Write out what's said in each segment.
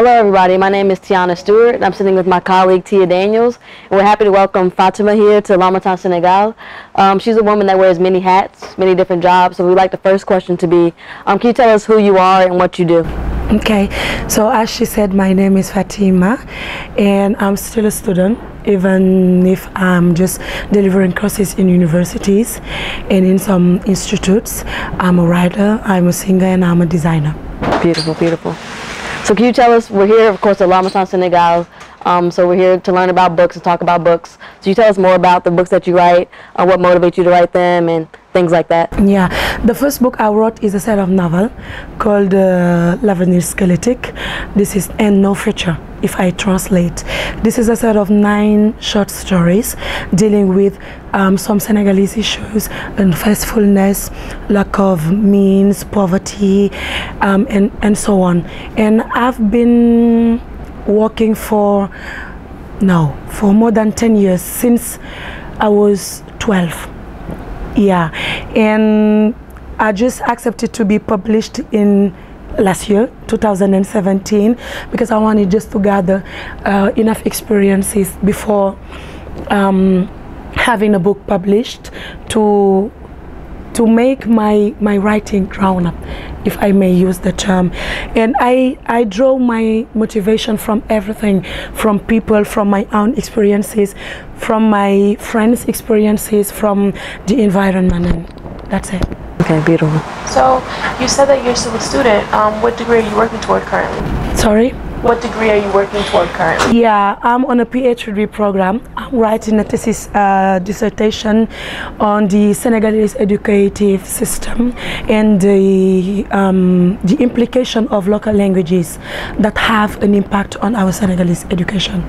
Hello everybody, my name is Tiana Stewart and I'm sitting with my colleague Tia Daniels, and we're happy to welcome Fatima here to Lamatan, Senegal. She's a woman that wears many hats, many different jobs, so we'd like the first question to be, can you tell us who you are and what you do? Okay, so as she said, my name is Fatima and I'm still a student, even if I'm just delivering courses in universities and in some institutes. I'm a writer, I'm a singer, and I'm a designer. Beautiful, beautiful. So can you tell us, we're here of course at Lamatan, Senegal, so we're here to learn about books and talk about books. So you tell us more about the books that you write, what motivates you to write them and things like that. Yeah, the first book I wrote is a set of novel called AVENIR SQUELETTIQUE. This is And No Future, if I translate. This is a set of 9 short stories dealing with some Senegalese issues, unfaithfulness, lack of means, poverty, and so on. And I've been working for more than 10 years, since I was 12. Yeah, and I just accepted to be published in last year, 2017, because I wanted just to gather enough experiences before having a book published to make my writing grown up, if I may use the term. And I draw my motivation from everything, from people, from my own experiences, from my friends' experiences, from the environment, and that's it. Okay, beautiful. So you said that you're still a student. What degree are you working toward currently? Sorry? What degree are you working toward currently? Yeah, I'm on a PhD program. I'm writing a thesis dissertation on the Senegalese educative system and the implication of local languages that have an impact on our Senegalese education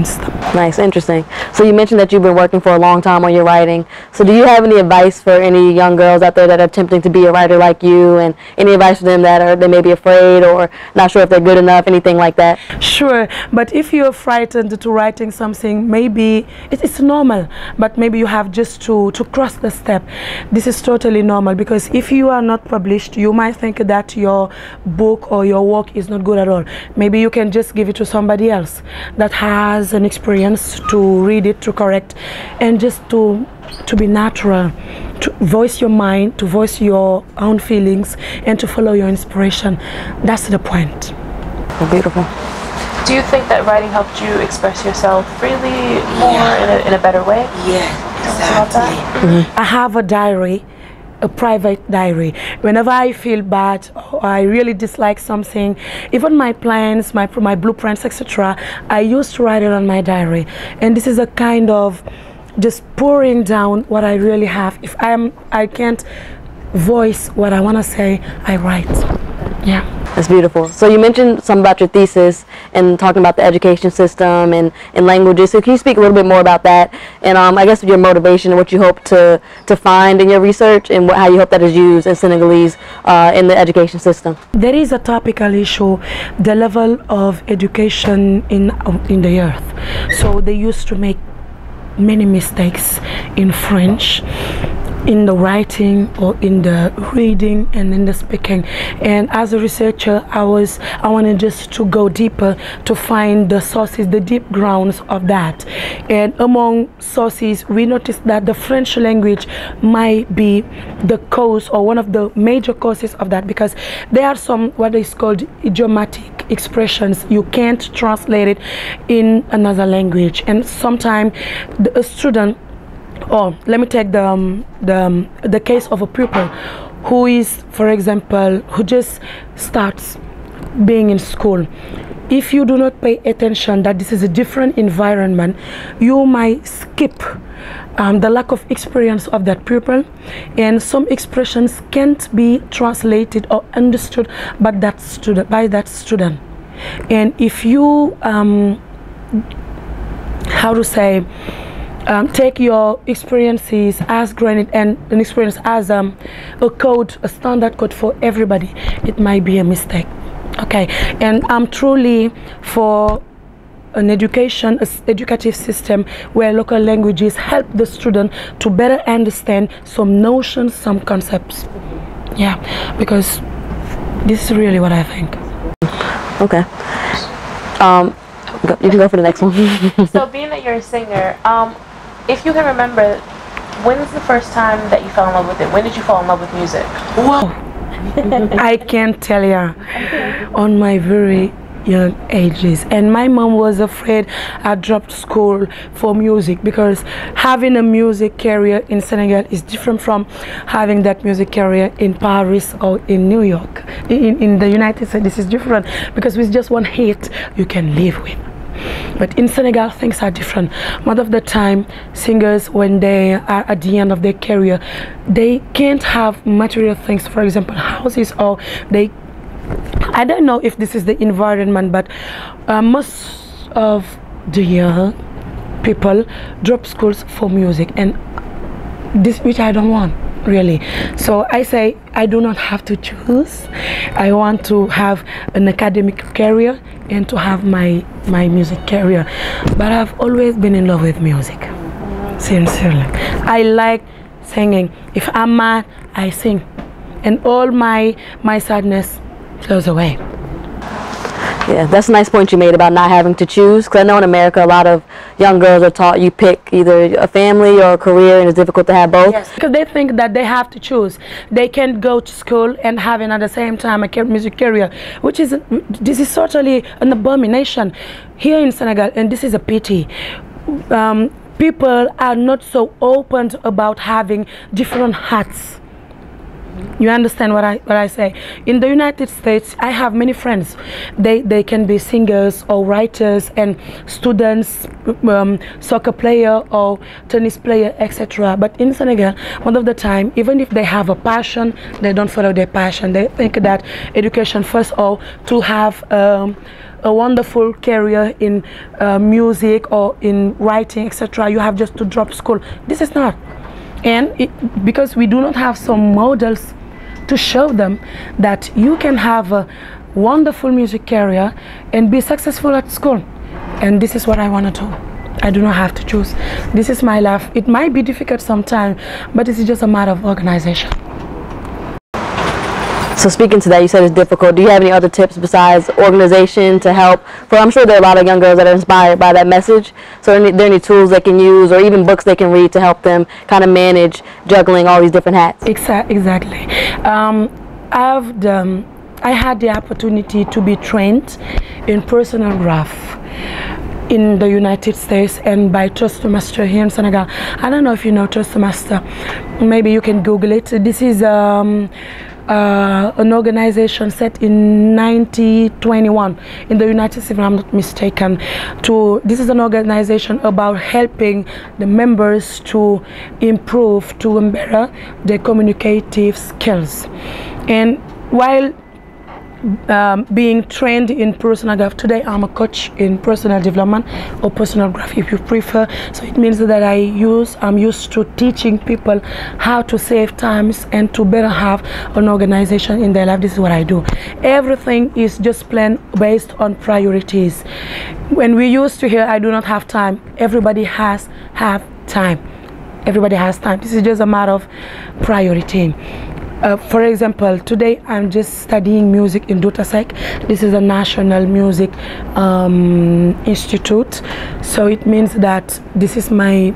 system. Nice, interesting. So you mentioned that you've been working for a long time on your writing. So do you have any advice for any young girls out there that are attempting to be a writer like you, and any advice for them that they may be afraid or not sure if they're good enough, anything like that? Sure, but if you're frightened to writing something, maybe it's normal, but maybe you have just to cross the step. This is totally normal, because if you are not published, you might think that your book or your work is not good at all. Maybe you can just give it to somebody else that has an experience to read it, to correct, and just to be natural, to voice your mind, to voice your own feelings, and to follow your inspiration. That's the point. Oh, beautiful. Do you think that writing helped you express yourself freely more in a better way? Yeah, exactly. I have a diary, a private diary. Whenever I feel bad or I really dislike something, even my plans, my blueprints, etc., I used to write it on my diary. And this is a kind of just pouring down what I really have. If I can't voice what I want to say, I write. Yeah. That's beautiful. So you mentioned something about your thesis and talking about the education system and languages. So can you speak a little bit more about that, and I guess your motivation and what you hope to find in your research, and how you hope that is used in Senegalese in the education system? There is a topical issue, the level of education in the earth. So they used to make many mistakes in French, in the writing or in the reading and in the speaking. And as a researcher, I wanted just to go deeper to find the sources, the deep grounds of that. And among sources, we noticed that the French language might be the cause, or one of the major causes of that, because there are some what is called idiomatic expressions. You can't translate it in another language, and sometimes a student, or let me take the case of a pupil who is, for example, who just starts being in school. If you do not pay attention that this is a different environment, you might skip the lack of experience of that pupil, and some expressions can't be translated or understood by that student. And if you take your experiences as granted and an experience as a code, a standard code for everybody, it might be a mistake. Okay, and I'm truly for an educative system where local languages help the student to better understand some notions, some concepts. Yeah, because this is really what I think. Okay. You can go for the next one. So being that you're a singer, if you can remember, when's the first time that you fell in love with it? When did you fall in love with music? Whoa! I can't tell you. On my very young ages, and my mom was afraid I dropped school for music, because having a music career in Senegal is different from having that music career in Paris or in New York. In the United States, this is different, because with just one hit you can live with. But in Senegal, things are different. Most of the time, singers, when they are at the end of their career, they can't have material things, for example, houses, or I don't know if this is the environment, but most of the young people drop schools for music, and this, which I don't want, really. So I say I do not have to choose. I want to have an academic career and to have my music career. But I've always been in love with music, sincerely. I like singing. If I'm mad, I sing, and all my sadness goes away. Yeah, that's a nice point you made about not having to choose, because I know in America a lot of young girls are taught you pick either a family or a career, and it's difficult to have both. Yes, because they think that they have to choose. They can't go to school and having at the same time a music career, which is, this is totally an abomination here in Senegal, and this is a pity. People are not so open about having different hats. You understand what I say? In the United States, I have many friends. They can be singers or writers and students, soccer player or tennis player, etc. But in Senegal, most of the time, even if they have a passion, they don't follow their passion. They think that education, first of all, to have a wonderful career in music or in writing, etc., you have just to drop school. This is not. And because we do not have some models to show them that you can have a wonderful music career and be successful at school. And this is what I want to do. I do not have to choose. This is my life. It might be difficult sometimes, but it's just a matter of organization. So speaking to that, you said it's difficult. Do you have any other tips besides organization to help? For I'm sure there are a lot of young girls that are inspired by that message. So are there any tools they can use, or even books they can read to help them kind of manage juggling all these different hats? Exactly. I had the opportunity to be trained in personal graph in the United States and by Toastmaster here in Senegal. I don't know if you know Toastmaster. Maybe you can Google it. This is an organization set in 1921 in the United States, if I'm not mistaken. This is an organization about helping the members to improve, to better their communicative skills. And while being trained in personal graph, today I'm a coach in personal development or personal graph if you prefer. So it means that I'm used to teaching people how to save times and to better have an organization in their life. This is what I do. Everything is just planned based on priorities. When we used to hear I do not have time, everybody have time. Everybody has time. This is just a matter of priority. For example, today I'm just studying music in Dutasek. This is a national music institute. So it means that this is my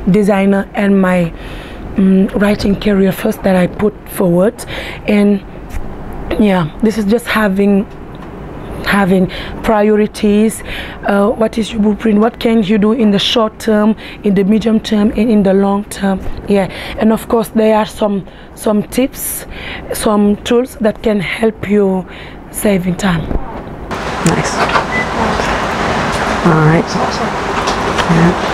designer and my writing career first that I put forward. And yeah, this is just having priorities. What is your blueprint? What can you do in the short term, in the medium term, and in the long term? Yeah, and of course there are some tips, some tools that can help you saving time. Nice. All right. Awesome.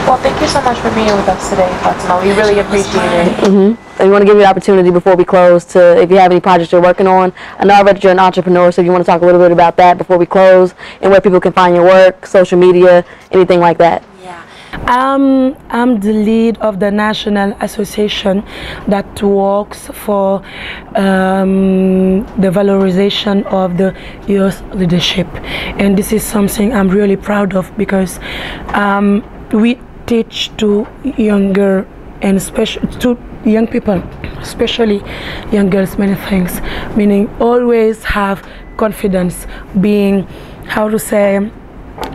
Well, thank you so much for being with us today, Fatima. We really appreciate it. And we want to give you the opportunity before we close to, if you have any projects you're working on. I know I read that you're an entrepreneur, so if you want to talk a little bit about that before we close, and where people can find your work, social media, anything like that. Yeah. I'm the lead of the National Association that works for the valorization of the youth leadership, and this is something I'm really proud of, because we teach to younger and to young people, especially young girls, many things, meaning always have confidence, being how to say,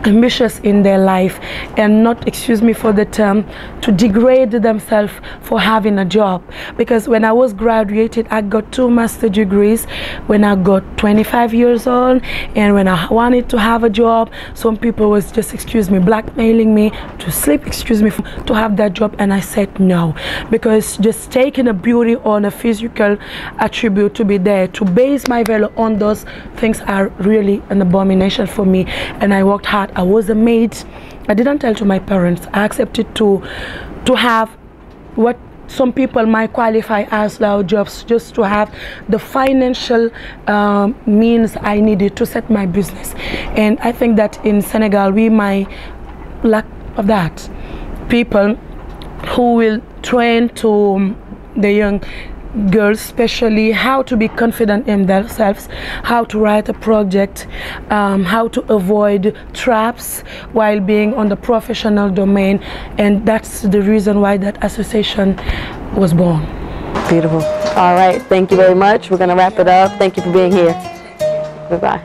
ambitious in their life and not, excuse me for the term, to degrade themselves for having a job. Because when I was graduated, I got 2 master's degrees when I got 25 years old, and when I wanted to have a job, some people was just, excuse me, blackmailing me to sleep, excuse me, to have that job, and I said no. Because just taking a beauty on a physical attribute to be there, to base my value on those things are really an abomination for me. And I worked hard. I was a maid. I didn't tell to my parents. I accepted to have what some people might qualify as loud jobs, just to have the financial means I needed to set my business. And I think that in Senegal we might lack of that. People who will train to the young girls especially how to be confident in themselves, how to write a project, how to avoid traps while being on the professional domain, and that's the reason why that association was born. Beautiful. All right, thank you very much. We're going to wrap it up. Thank you for being here. Goodbye.